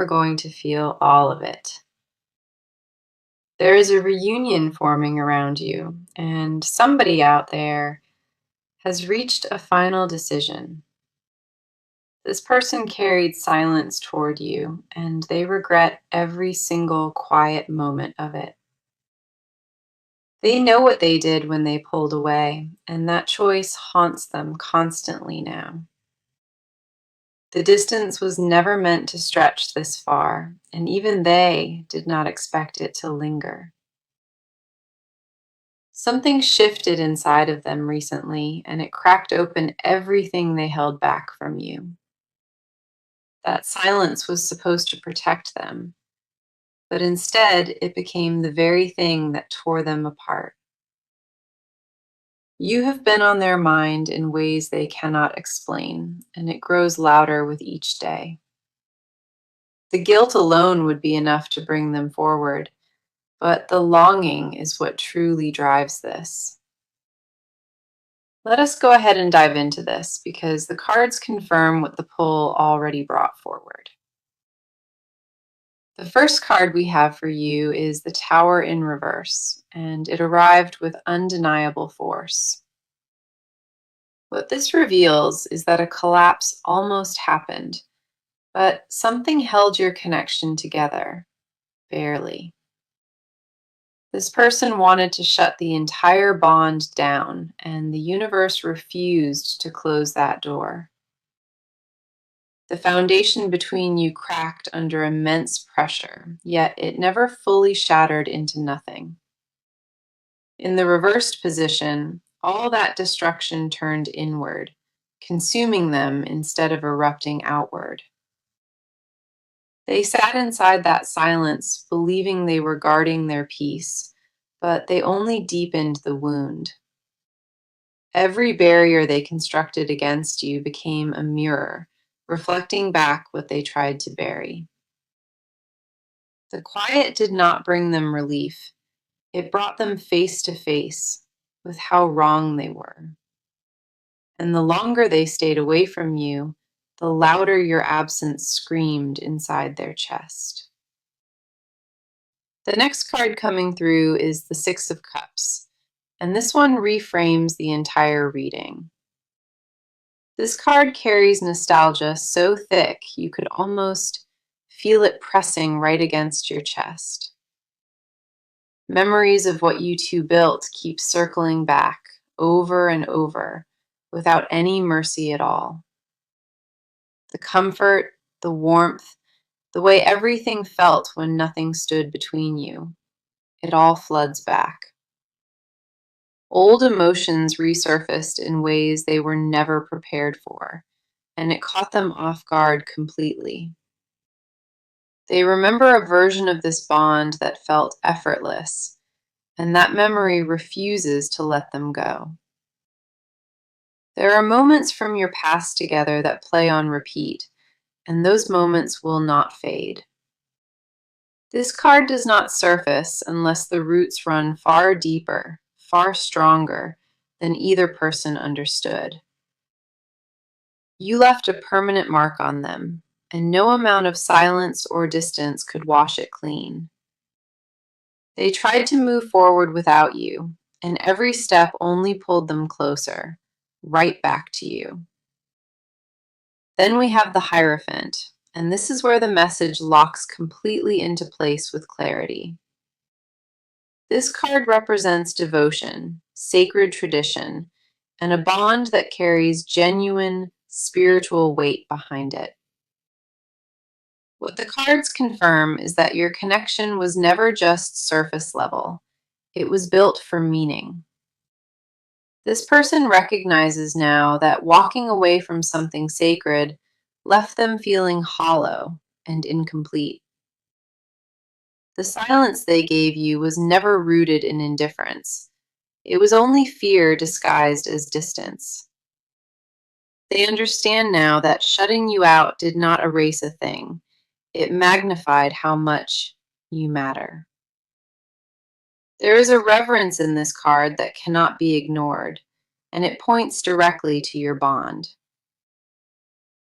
We're going to feel all of it. There is a reunion forming around you, and somebody out there has reached a final decision. This person carried silence toward you, and they regret every single quiet moment of it. They know what they did when they pulled away, and that choice haunts them constantly now. The distance was never meant to stretch this far, and even they did not expect it to linger. Something shifted inside of them recently, and it cracked open everything they held back from you. That silence was supposed to protect them, but instead it became the very thing that tore them apart. You have been on their mind in ways they cannot explain, and it grows louder with each day. The guilt alone would be enough to bring them forward, but the longing is what truly drives this. Let us go ahead and dive into this because the cards confirm what the pull already brought forward. The first card we have for you is the Tower in reverse, and it arrived with undeniable force. What this reveals is that a collapse almost happened, but something held your connection together, barely. This person wanted to shut the entire bond down, and the universe refused to close that door. The foundation between you cracked under immense pressure, yet it never fully shattered into nothing. In the reversed position, all that destruction turned inward, consuming them instead of erupting outward. They sat inside that silence, believing they were guarding their peace, but they only deepened the wound. Every barrier they constructed against you became a mirror, reflecting back what they tried to bury. The quiet did not bring them relief. It brought them face to face with how wrong they were. And the longer they stayed away from you, the louder your absence screamed inside their chest. The next card coming through is the Six of Cups, and this one reframes the entire reading. This card carries nostalgia so thick you could almost feel it pressing right against your chest. Memories of what you two built keep circling back over and over without any mercy at all. The comfort, the warmth, the way everything felt when nothing stood between you, it all floods back. Old emotions resurfaced in ways they were never prepared for, and it caught them off guard completely. They remember a version of this bond that felt effortless, and that memory refuses to let them go. There are moments from your past together that play on repeat, and those moments will not fade. This card does not surface unless the roots run far deeper, far stronger than either person understood. You left a permanent mark on them, and no amount of silence or distance could wash it clean. They tried to move forward without you, and every step only pulled them closer, right back to you. Then we have the Hierophant, and this is where the message locks completely into place with clarity. This card represents devotion, sacred tradition, and a bond that carries genuine spiritual weight behind it. What the cards confirm is that your connection was never just surface level, it was built for meaning. This person recognizes now that walking away from something sacred left them feeling hollow and incomplete. The silence they gave you was never rooted in indifference. It was only fear disguised as distance. They understand now that shutting you out did not erase a thing. It magnified how much you matter. There is a reverence in this card that cannot be ignored, and it points directly to your bond.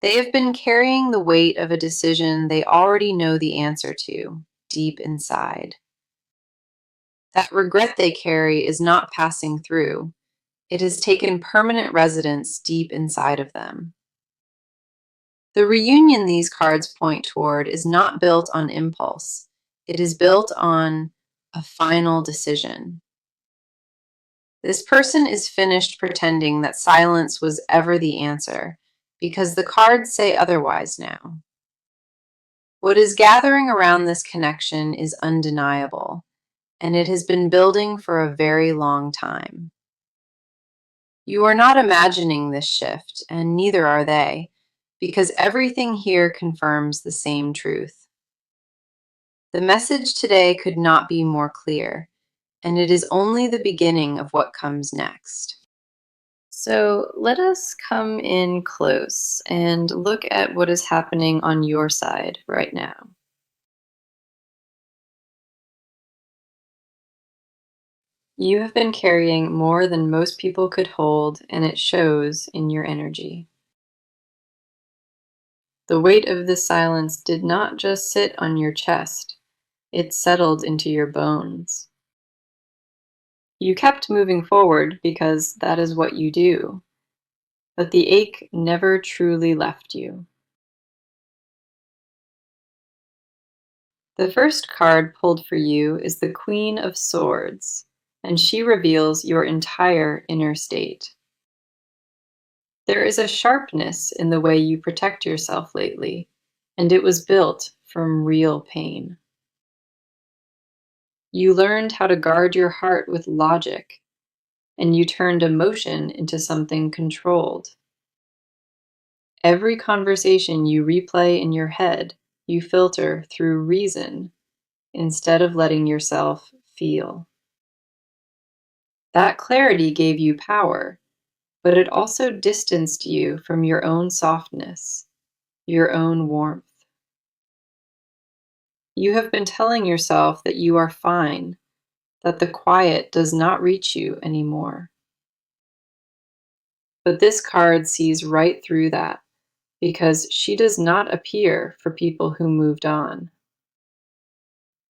They have been carrying the weight of a decision they already know the answer to, deep inside. That regret they carry is not passing through. It has taken permanent residence deep inside of them. The reunion these cards point toward is not built on impulse. It is built on a final decision. This person is finished pretending that silence was ever the answer, because the cards say otherwise now. What is gathering around this connection is undeniable, and it has been building for a very long time. You are not imagining this shift, and neither are they, because everything here confirms the same truth. The message today could not be more clear, and it is only the beginning of what comes next. So let us come in close and look at what is happening on your side right now. You have been carrying more than most people could hold, and it shows in your energy. The weight of this silence did not just sit on your chest, it settled into your bones. You kept moving forward because that is what you do, but the ache never truly left you. The first card pulled for you is the Queen of Swords, and she reveals your entire inner state. There is a sharpness in the way you protect yourself lately, and it was built from real pain. You learned how to guard your heart with logic, and you turned emotion into something controlled. Every conversation you replay in your head, you filter through reason instead of letting yourself feel. That clarity gave you power, but it also distanced you from your own softness, your own warmth. You have been telling yourself that you are fine, that the quiet does not reach you anymore. But this card sees right through that, because she does not appear for people who moved on.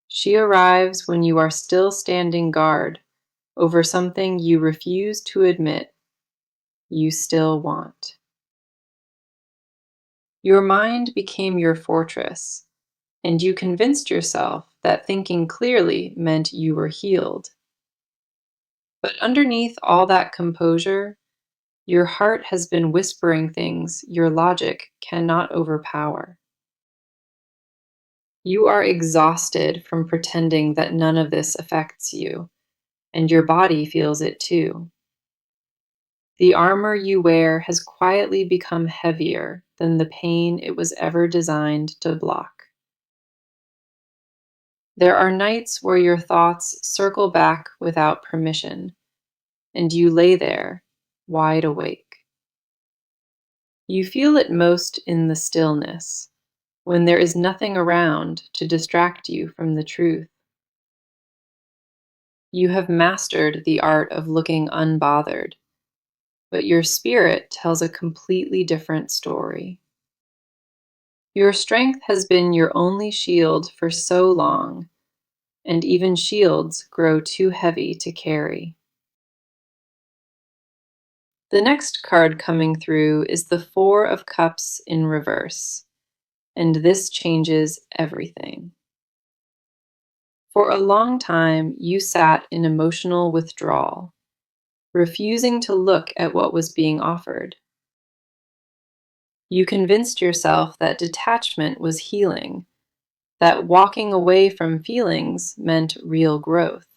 She arrives when you are still standing guard over something you refuse to admit you still want. Your mind became your fortress, and you convinced yourself that thinking clearly meant you were healed. But underneath all that composure, your heart has been whispering things your logic cannot overpower. You are exhausted from pretending that none of this affects you, and your body feels it too. The armor you wear has quietly become heavier than the pain it was ever designed to block. There are nights where your thoughts circle back without permission, and you lay there, wide awake. You feel it most in the stillness, when there is nothing around to distract you from the truth. You have mastered the art of looking unbothered, but your spirit tells a completely different story. Your strength has been your only shield for so long, and even shields grow too heavy to carry. The next card coming through is the Four of Cups in reverse, and this changes everything. For a long time, you sat in emotional withdrawal, refusing to look at what was being offered. You convinced yourself that detachment was healing, that walking away from feelings meant real growth.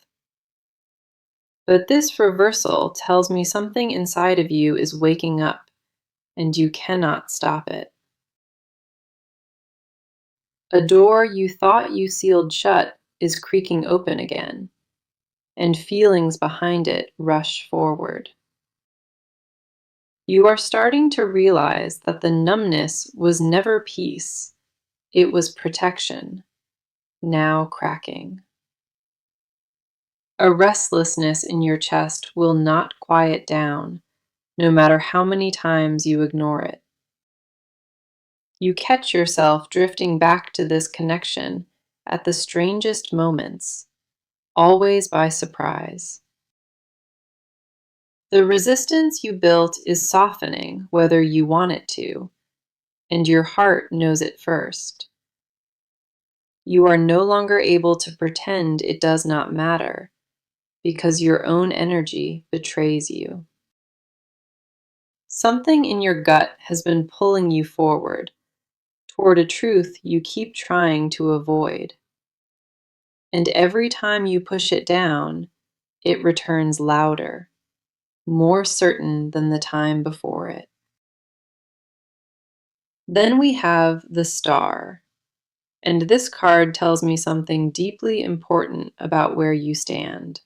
But this reversal tells me something inside of you is waking up, and you cannot stop it. A door you thought you sealed shut is creaking open again, and feelings behind it rush forward. You are starting to realize that the numbness was never peace, it was protection, now cracking. A restlessness in your chest will not quiet down, no matter how many times you ignore it. You catch yourself drifting back to this connection at the strangest moments, always by surprise. The resistance you built is softening whether you want it to, and your heart knows it first. You are no longer able to pretend it does not matter, because your own energy betrays you. Something in your gut has been pulling you forward, toward a truth you keep trying to avoid. And every time you push it down, it returns louder, more certain than the time before it. Then we have the Star, and this card tells me something deeply important about where you stand.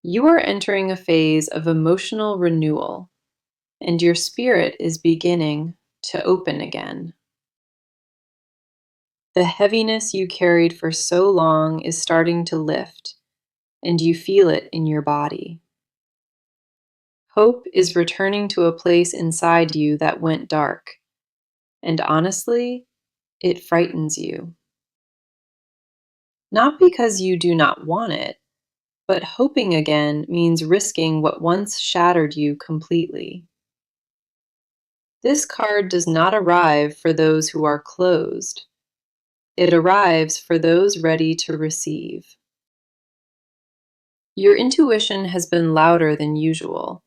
You are entering a phase of emotional renewal, and your spirit is beginning to open again. The heaviness you carried for so long is starting to lift, and you feel it in your body. Hope is returning to a place inside you that went dark, and honestly, it frightens you. Not because you do not want it, but hoping again means risking what once shattered you completely. This card does not arrive for those who are closed. It arrives for those ready to receive. Your intuition has been louder than usual,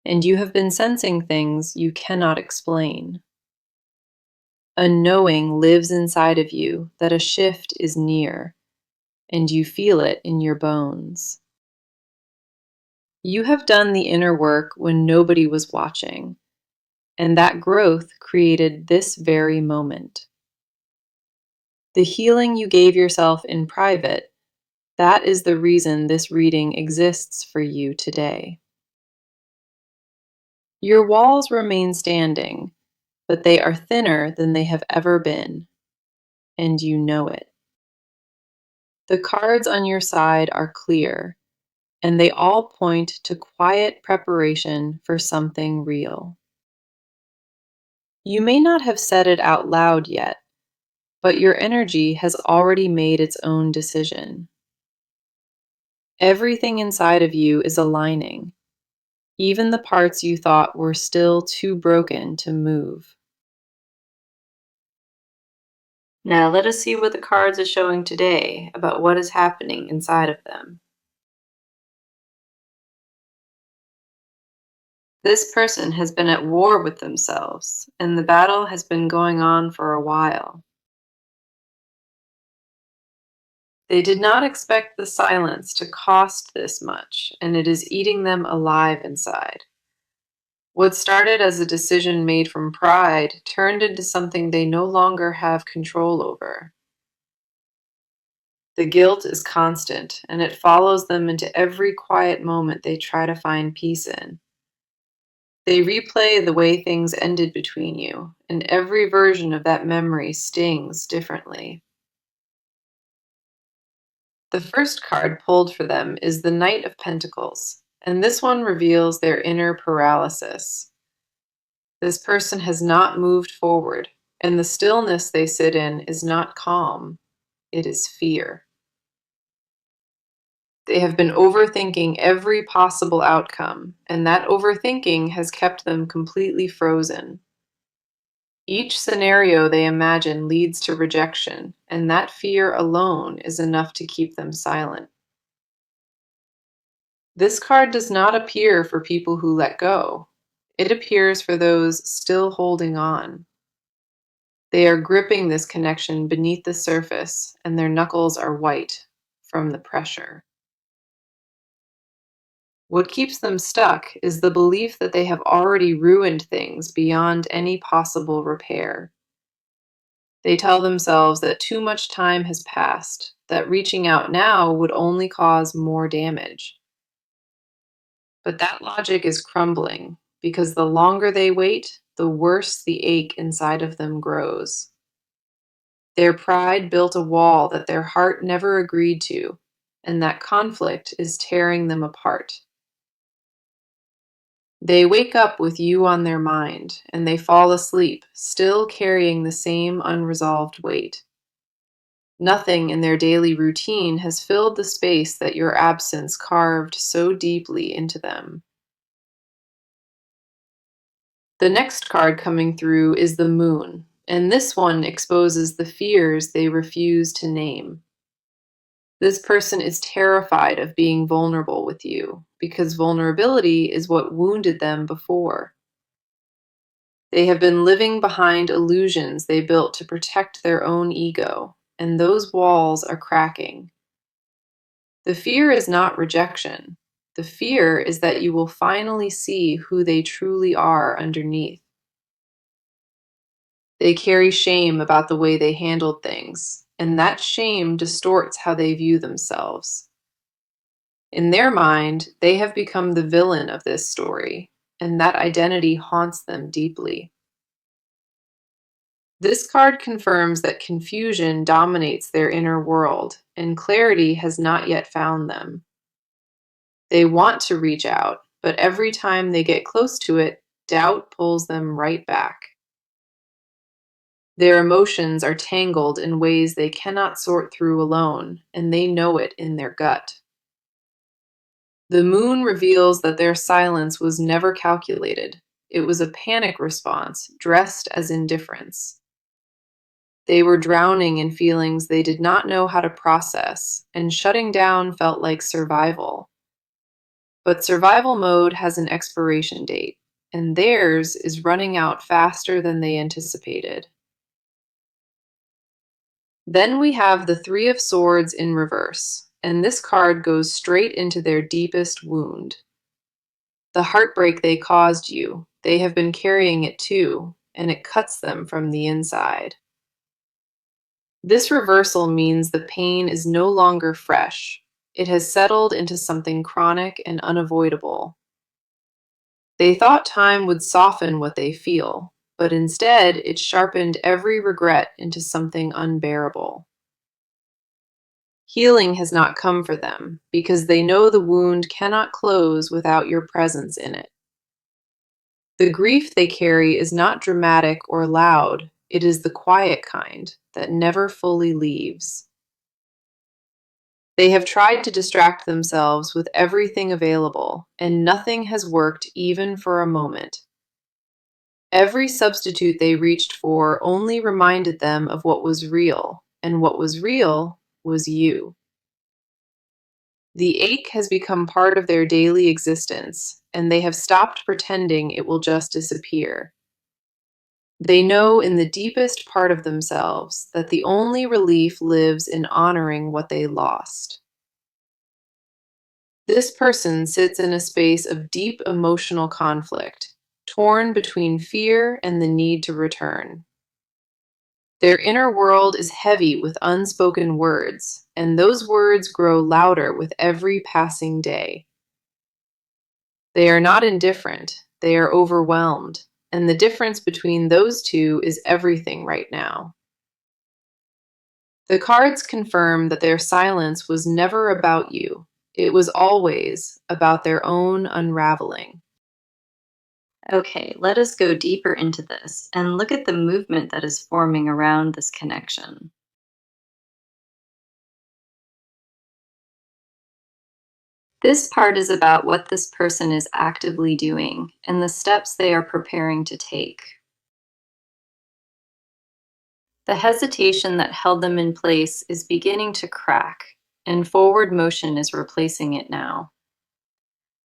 and you have been sensing things you cannot explain. A knowing lives inside of you that a shift is near, and you feel it in your bones. You have done the inner work when nobody was watching, and that growth created this very moment. The healing you gave yourself in private, that is the reason this reading exists for you today. Your walls remain standing, but they are thinner than they have ever been, and you know it. The cards on your side are clear, and they all point to quiet preparation for something real. You may not have said it out loud yet, but your energy has already made its own decision. Everything inside of you is aligning, even the parts you thought were still too broken to move. Now let us see what the cards are showing today about what is happening inside of them. This person has been at war with themselves, and the battle has been going on for a while. They did not expect the silence to cost this much, and it is eating them alive inside. What started as a decision made from pride turned into something they no longer have control over. The guilt is constant, and it follows them into every quiet moment they try to find peace in. They replay the way things ended between you, and every version of that memory stings differently. The first card pulled for them is the Knight of Pentacles, and this one reveals their inner paralysis. This person has not moved forward, and the stillness they sit in is not calm, it is fear. They have been overthinking every possible outcome, and that overthinking has kept them completely frozen. Each scenario they imagine leads to rejection, and that fear alone is enough to keep them silent. This card does not appear for people who let go. It appears for those still holding on. They are gripping this connection beneath the surface, and their knuckles are white from the pressure. What keeps them stuck is the belief that they have already ruined things beyond any possible repair. They tell themselves that too much time has passed, that reaching out now would only cause more damage. But that logic is crumbling, because the longer they wait, the worse the ache inside of them grows. Their pride built a wall that their heart never agreed to, and that conflict is tearing them apart. They wake up with you on their mind, and they fall asleep, still carrying the same unresolved weight. Nothing in their daily routine has filled the space that your absence carved so deeply into them. The next card coming through is the Moon, and this one exposes the fears they refuse to name. This person is terrified of being vulnerable with you because vulnerability is what wounded them before. They have been living behind illusions they built to protect their own ego, and those walls are cracking. The fear is not rejection. The fear is that you will finally see who they truly are underneath. They carry shame about the way they handled things, and that shame distorts how they view themselves. In their mind, they have become the villain of this story, and that identity haunts them deeply. This card confirms that confusion dominates their inner world, and clarity has not yet found them. They want to reach out, but every time they get close to it, doubt pulls them right back. Their emotions are tangled in ways they cannot sort through alone, and they know it in their gut. The moon reveals that their silence was never calculated. It was a panic response dressed as indifference. They were drowning in feelings they did not know how to process, and shutting down felt like survival. But survival mode has an expiration date, and theirs is running out faster than they anticipated. Then we have the Three of Swords in reverse, and this card goes straight into their deepest wound. The heartbreak they caused you, they have been carrying it too, and it cuts them from the inside. This reversal means the pain is no longer fresh. It has settled into something chronic and unavoidable. They thought time would soften what they feel, but instead it sharpened every regret into something unbearable. Healing has not come for them because they know the wound cannot close without your presence in it. The grief they carry is not dramatic or loud, it is the quiet kind that never fully leaves. They have tried to distract themselves with everything available, and nothing has worked even for a moment. Every substitute they reached for only reminded them of what was real, and what was real was you. The ache has become part of their daily existence, and they have stopped pretending it will just disappear. They know in the deepest part of themselves that the only relief lives in honoring what they lost. This person sits in a space of deep emotional conflict, torn between fear and the need to return. Their inner world is heavy with unspoken words, and those words grow louder with every passing day. They are not indifferent, they are overwhelmed, and the difference between those two is everything right now. The cards confirm that their silence was never about you. It was always about their own unraveling. Okay, let us go deeper into this and look at the movement that is forming around this connection. This part is about what this person is actively doing and the steps they are preparing to take. The hesitation that held them in place is beginning to crack, and forward motion is replacing it now.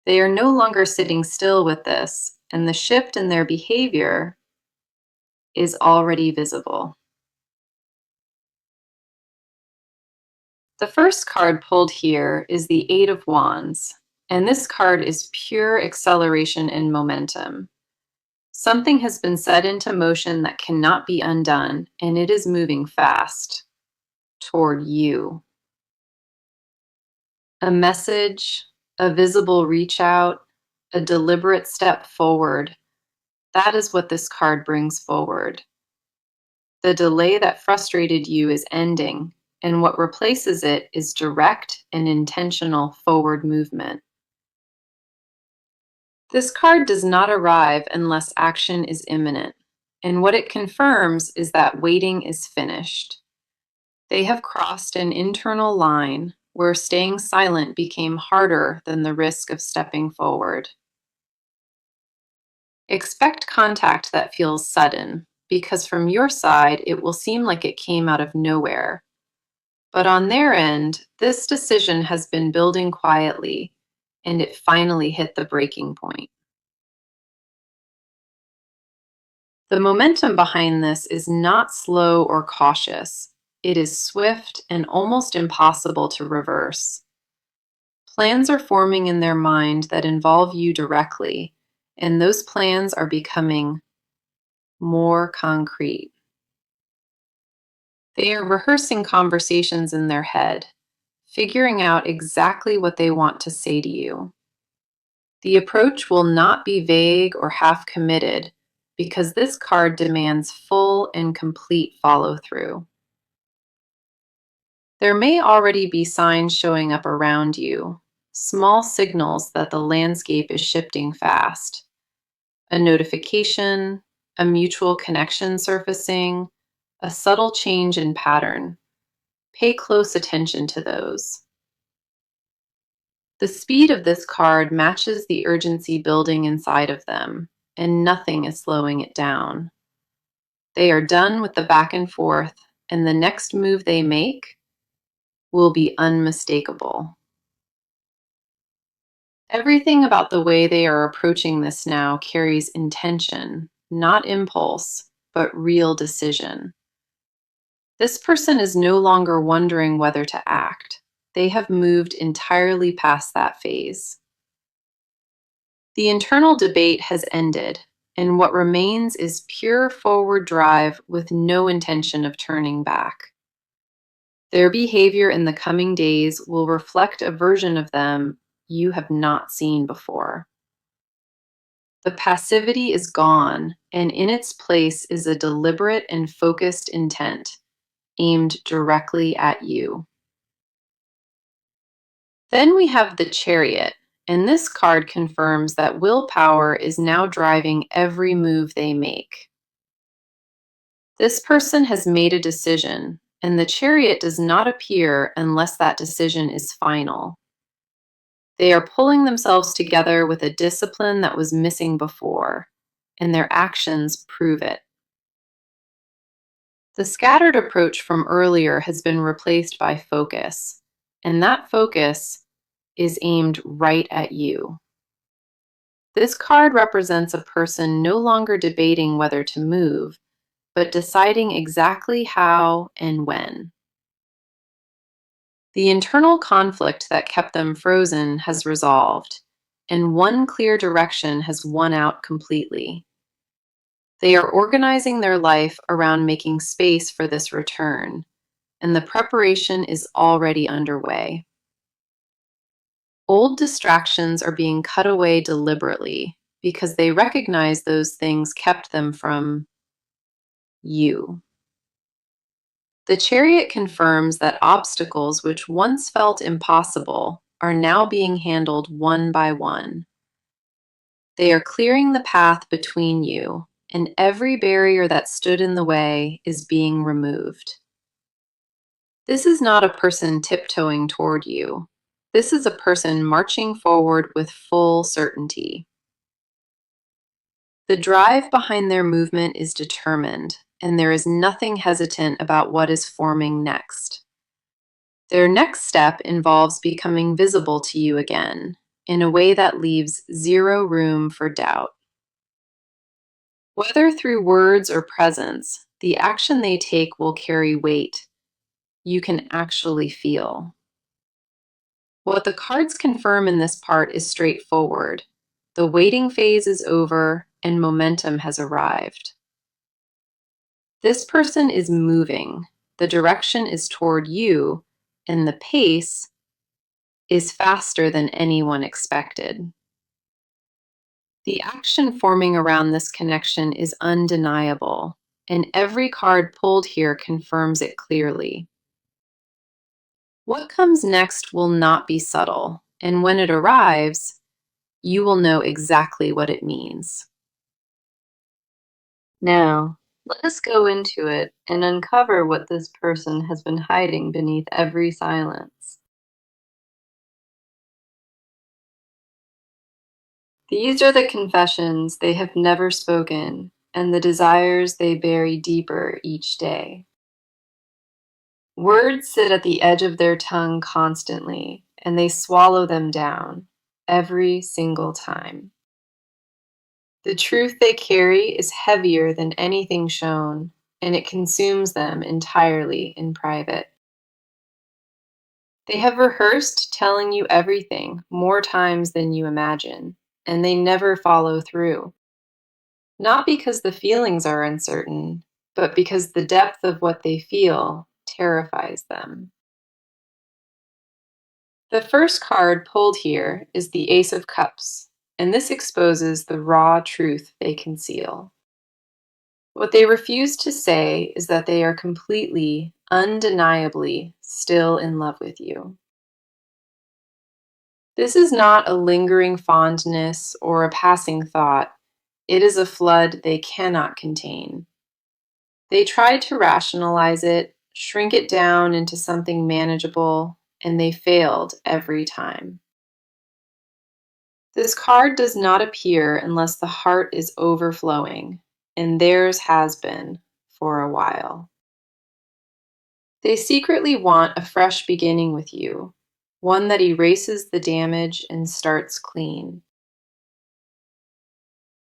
They are no longer sitting still with this, and the shift in their behavior is already visible. The first card pulled here is the Eight of Wands, and this card is pure acceleration and momentum. Something has been set into motion that cannot be undone, and it is moving fast toward you. A message, a visible reach out, a deliberate step forward. That is what this card brings forward. The delay that frustrated you is ending, and what replaces it is direct and intentional forward movement. This card does not arrive unless action is imminent, and what it confirms is that waiting is finished. They have crossed an internal line where staying silent became harder than the risk of stepping forward. Expect contact that feels sudden, because from your side, it will seem like it came out of nowhere. But on their end, this decision has been building quietly, and it finally hit the breaking point. The momentum behind this is not slow or cautious. It is swift and almost impossible to reverse. Plans are forming in their mind that involve you directly, and those plans are becoming more concrete. They are rehearsing conversations in their head, figuring out exactly what they want to say to you. The approach will not be vague or half committed because this card demands full and complete follow through. There may already be signs showing up around you, small signals that the landscape is shifting fast. A notification, a mutual connection surfacing, a subtle change in pattern. Pay close attention to those. The speed of this card matches the urgency building inside of them, and nothing is slowing it down. They are done with the back and forth, and the next move they make will be unmistakable. Everything about the way they are approaching this now carries intention, not impulse, but real decision. This person is no longer wondering whether to act. They have moved entirely past that phase. The internal debate has ended, and what remains is pure forward drive with no intention of turning back. Their behavior in the coming days will reflect a version of them you have not seen before. The passivity is gone, and in its place is a deliberate and focused intent aimed directly at you. Then we have the Chariot, and this card confirms that willpower is now driving every move they make. This person has made a decision, and the Chariot does not appear unless that decision is final. They are pulling themselves together with a discipline that was missing before, and their actions prove it. The scattered approach from earlier has been replaced by focus, and that focus is aimed right at you. This card represents a person no longer debating whether to move, but deciding exactly how and when. The internal conflict that kept them frozen has resolved, and one clear direction has won out completely. They are organizing their life around making space for this return, and the preparation is already underway. Old distractions are being cut away deliberately because they recognize those things kept them from you. The Chariot confirms that obstacles which once felt impossible are now being handled one by one. They are clearing the path between you, and every barrier that stood in the way is being removed. This is not a person tiptoeing toward you. This is a person marching forward with full certainty. The drive behind their movement is determined, and there is nothing hesitant about what is forming next. Their next step involves becoming visible to you again, in a way that leaves zero room for doubt. Whether through words or presence, the action they take will carry weight you can actually feel. What the cards confirm in this part is straightforward. The waiting phase is over and momentum has arrived. This person is moving. The direction is toward you, and the pace is faster than anyone expected. The action forming around this connection is undeniable, and every card pulled here confirms it clearly. What comes next will not be subtle, and when it arrives, you will know exactly what it means. Now, let us go into it and uncover what this person has been hiding beneath every silence. These are the confessions they have never spoken and the desires they bury deeper each day. Words sit at the edge of their tongue constantly, and they swallow them down every single time. The truth they carry is heavier than anything shown, and it consumes them entirely in private. They have rehearsed telling you everything more times than you imagine, and they never follow through. Not because the feelings are uncertain, but because the depth of what they feel terrifies them. The first card pulled here is the Ace of Cups, and this exposes the raw truth they conceal. What they refuse to say is that they are completely, undeniably still in love with you. This is not a lingering fondness or a passing thought. It is a flood they cannot contain. They tried to rationalize it, shrink it down into something manageable, and they failed every time. This card does not appear unless the heart is overflowing, and theirs has been for a while. They secretly want a fresh beginning with you, one that erases the damage and starts clean.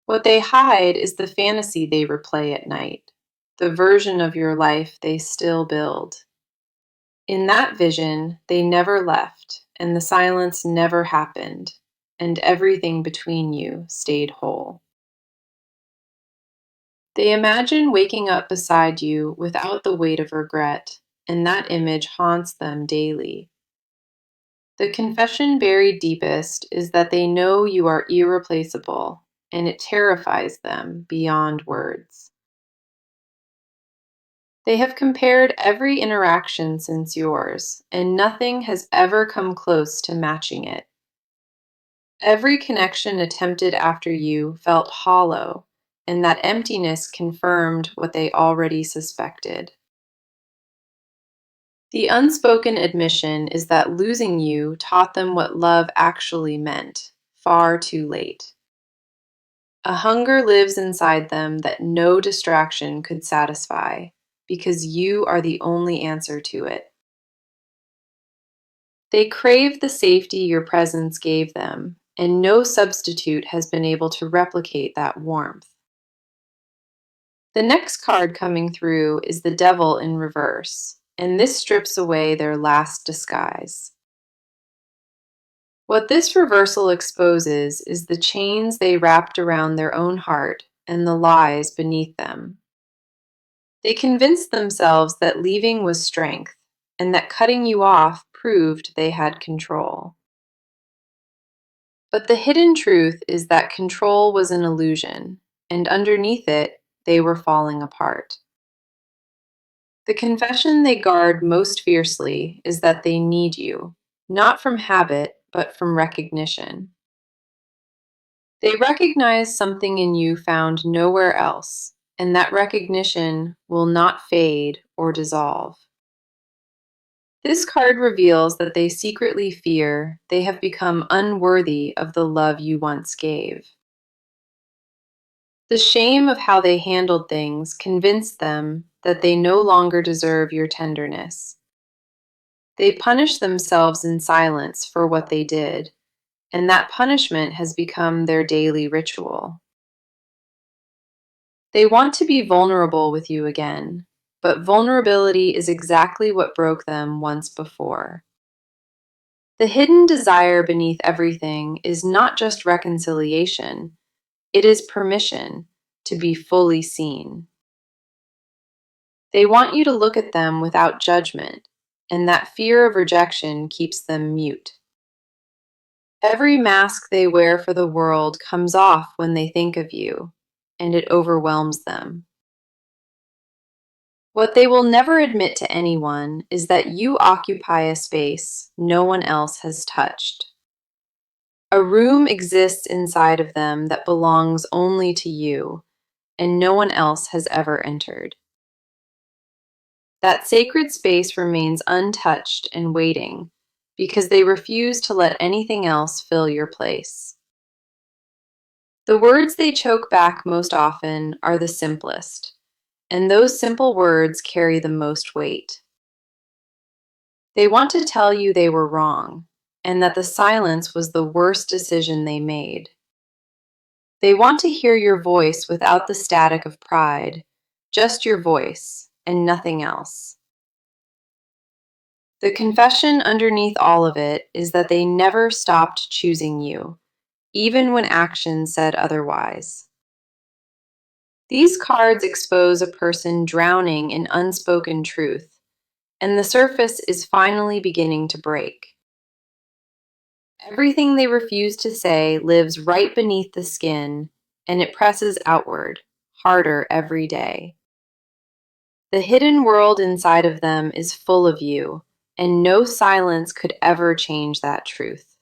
What they hide is the fantasy they replay at night, the version of your life they still build. In that vision, they never left, and the silence never happened, and everything between you stayed whole. They imagine waking up beside you without the weight of regret, and that image haunts them daily. The confession buried deepest is that they know you are irreplaceable, and it terrifies them beyond words. They have compared every interaction since yours, and nothing has ever come close to matching it. Every connection attempted after you felt hollow, and that emptiness confirmed what they already suspected. The unspoken admission is that losing you taught them what love actually meant, far too late. A hunger lives inside them that no distraction could satisfy, because you are the only answer to it. They crave the safety your presence gave them, and no substitute has been able to replicate that warmth. The next card coming through is the Devil in reverse, and this strips away their last disguise. What this reversal exposes is the chains they wrapped around their own heart and the lies beneath them. They convinced themselves that leaving was strength, and that cutting you off proved they had control. But the hidden truth is that control was an illusion, and underneath it, they were falling apart. The confession they guard most fiercely is that they need you, not from habit, but from recognition. They recognize something in you found nowhere else, and that recognition will not fade or dissolve. This card reveals that they secretly fear they have become unworthy of the love you once gave. The shame of how they handled things convinced them that they no longer deserve your tenderness. They punish themselves in silence for what they did, and that punishment has become their daily ritual. They want to be vulnerable with you again, but vulnerability is exactly what broke them once before. The hidden desire beneath everything is not just reconciliation, it is permission to be fully seen. They want you to look at them without judgment, and that fear of rejection keeps them mute. Every mask they wear for the world comes off when they think of you, and it overwhelms them. What they will never admit to anyone is that you occupy a space no one else has touched. A room exists inside of them that belongs only to you, and no one else has ever entered. That sacred space remains untouched and waiting because they refuse to let anything else fill your place. The words they choke back most often are the simplest, and those simple words carry the most weight. They want to tell you they were wrong, and that the silence was the worst decision they made. They want to hear your voice without the static of pride, just your voice and nothing else. The confession underneath all of it is that they never stopped choosing you, even when action said otherwise. These cards expose a person drowning in unspoken truth, and the surface is finally beginning to break. Everything they refuse to say lives right beneath the skin, and it presses outward, harder every day. The hidden world inside of them is full of you, and no silence could ever change that truth.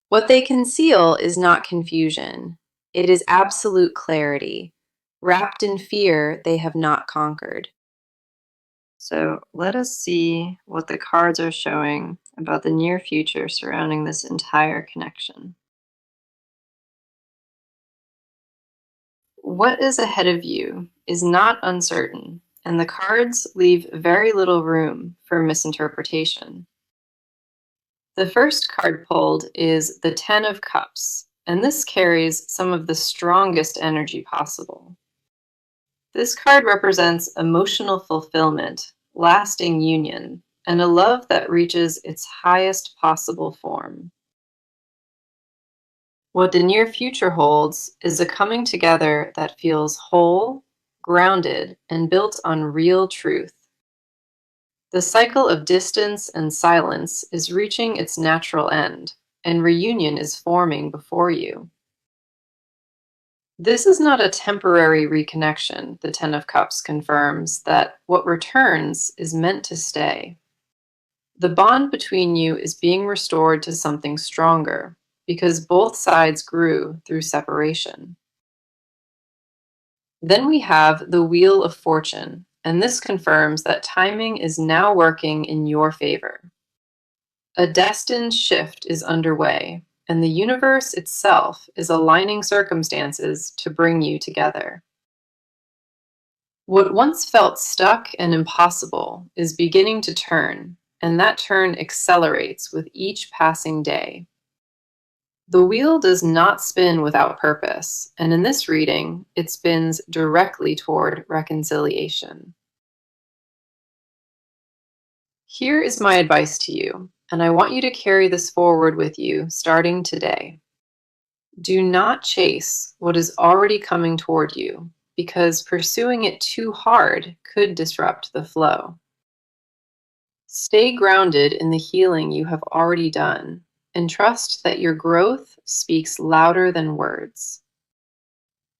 What they conceal is not confusion, it is absolute clarity, wrapped in fear they have not conquered. So let us see what the cards are showing about the near future surrounding this entire connection. What is ahead of you is not uncertain, and the cards leave very little room for misinterpretation. The first card pulled is the Ten of Cups, and this carries some of the strongest energy possible. This card represents emotional fulfillment, lasting union, and a love that reaches its highest possible form. What the near future holds is a coming together that feels whole, grounded, and built on real truth. The cycle of distance and silence is reaching its natural end, and reunion is forming before you. This is not a temporary reconnection, the Ten of Cups confirms that what returns is meant to stay. The bond between you is being restored to something stronger because both sides grew through separation. Then we have the Wheel of Fortune, and this confirms that timing is now working in your favor. A destined shift is underway, and the universe itself is aligning circumstances to bring you together. What once felt stuck and impossible is beginning to turn, and that turn accelerates with each passing day. The wheel does not spin without purpose, and in this reading, it spins directly toward reconciliation. Here is my advice to you, and I want you to carry this forward with you starting today. Do not chase what is already coming toward you, because pursuing it too hard could disrupt the flow. Stay grounded in the healing you have already done, and trust that your growth speaks louder than words.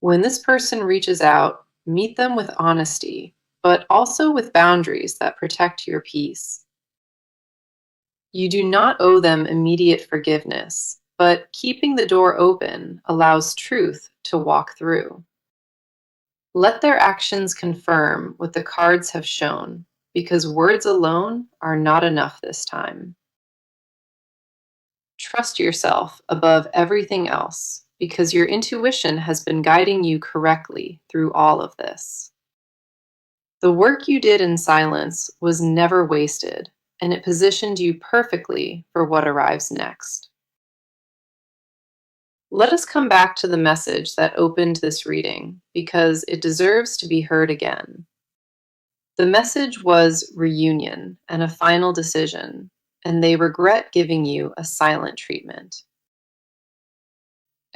When this person reaches out, meet them with honesty, but also with boundaries that protect your peace. You do not owe them immediate forgiveness, but keeping the door open allows truth to walk through. Let their actions confirm what the cards have shown, because words alone are not enough this time. Trust yourself above everything else, because your intuition has been guiding you correctly through all of this. The work you did in silence was never wasted, and it positioned you perfectly for what arrives next. Let us come back to the message that opened this reading, because it deserves to be heard again. The message was reunion and a final decision, and they regret giving you a silent treatment.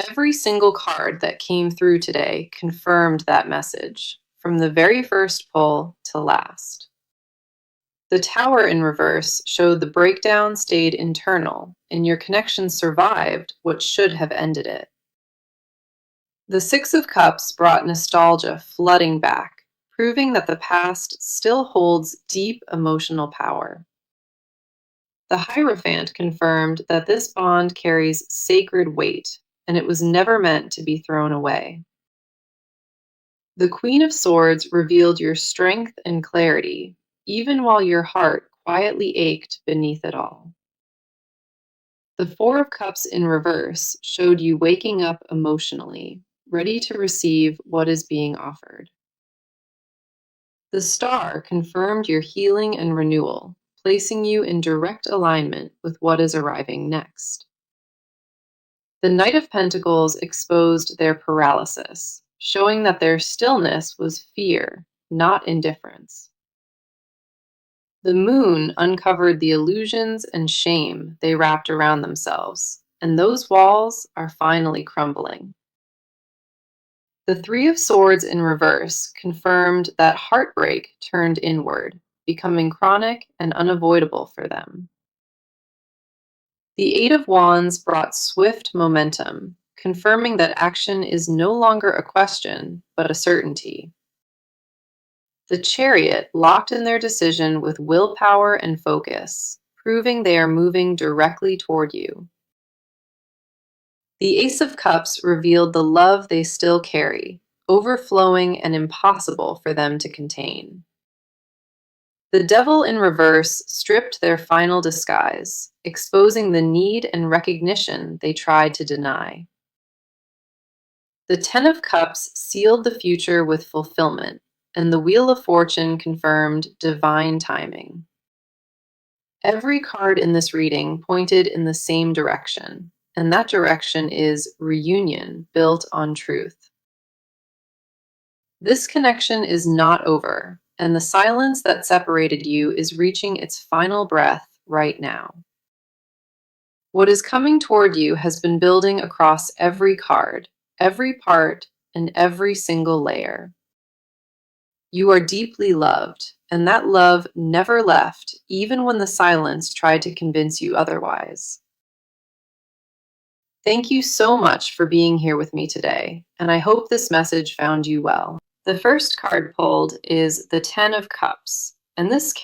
Every single card that came through today confirmed that message, from the very first pull to last. The Tower in reverse showed the breakdown stayed internal, and your connection survived what should have ended it. The Six of Cups brought nostalgia flooding back, proving that the past still holds deep emotional power. The Hierophant confirmed that this bond carries sacred weight, and it was never meant to be thrown away. The Queen of Swords revealed your strength and clarity, even while your heart quietly ached beneath it all. The Four of Cups in reverse showed you waking up emotionally, ready to receive what is being offered. The Star confirmed your healing and renewal, placing you in direct alignment with what is arriving next. The Knight of Pentacles exposed their paralysis, showing that their stillness was fear, not indifference. The Moon uncovered the illusions and shame they wrapped around themselves, and those walls are finally crumbling. The Three of Swords in reverse confirmed that heartbreak turned inward, becoming chronic and unavoidable for them. The Eight of Wands brought swift momentum, confirming that action is no longer a question, but a certainty. The Chariot locked in their decision with willpower and focus, proving they are moving directly toward you. The Ace of Cups revealed the love they still carry, overflowing and impossible for them to contain. The Devil in reverse stripped their final disguise, exposing the need and recognition they tried to deny. The Ten of Cups sealed the future with fulfillment, and the Wheel of Fortune confirmed divine timing. Every card in this reading pointed in the same direction, and that direction is reunion built on truth. This connection is not over, and the silence that separated you is reaching its final breath right now. What is coming toward you has been building across every card, every part, and every single layer. You are deeply loved, and that love never left, even when the silence tried to convince you otherwise. Thank you so much for being here with me today, and I hope this message found you well. The first card pulled is the Ten of Cups, and this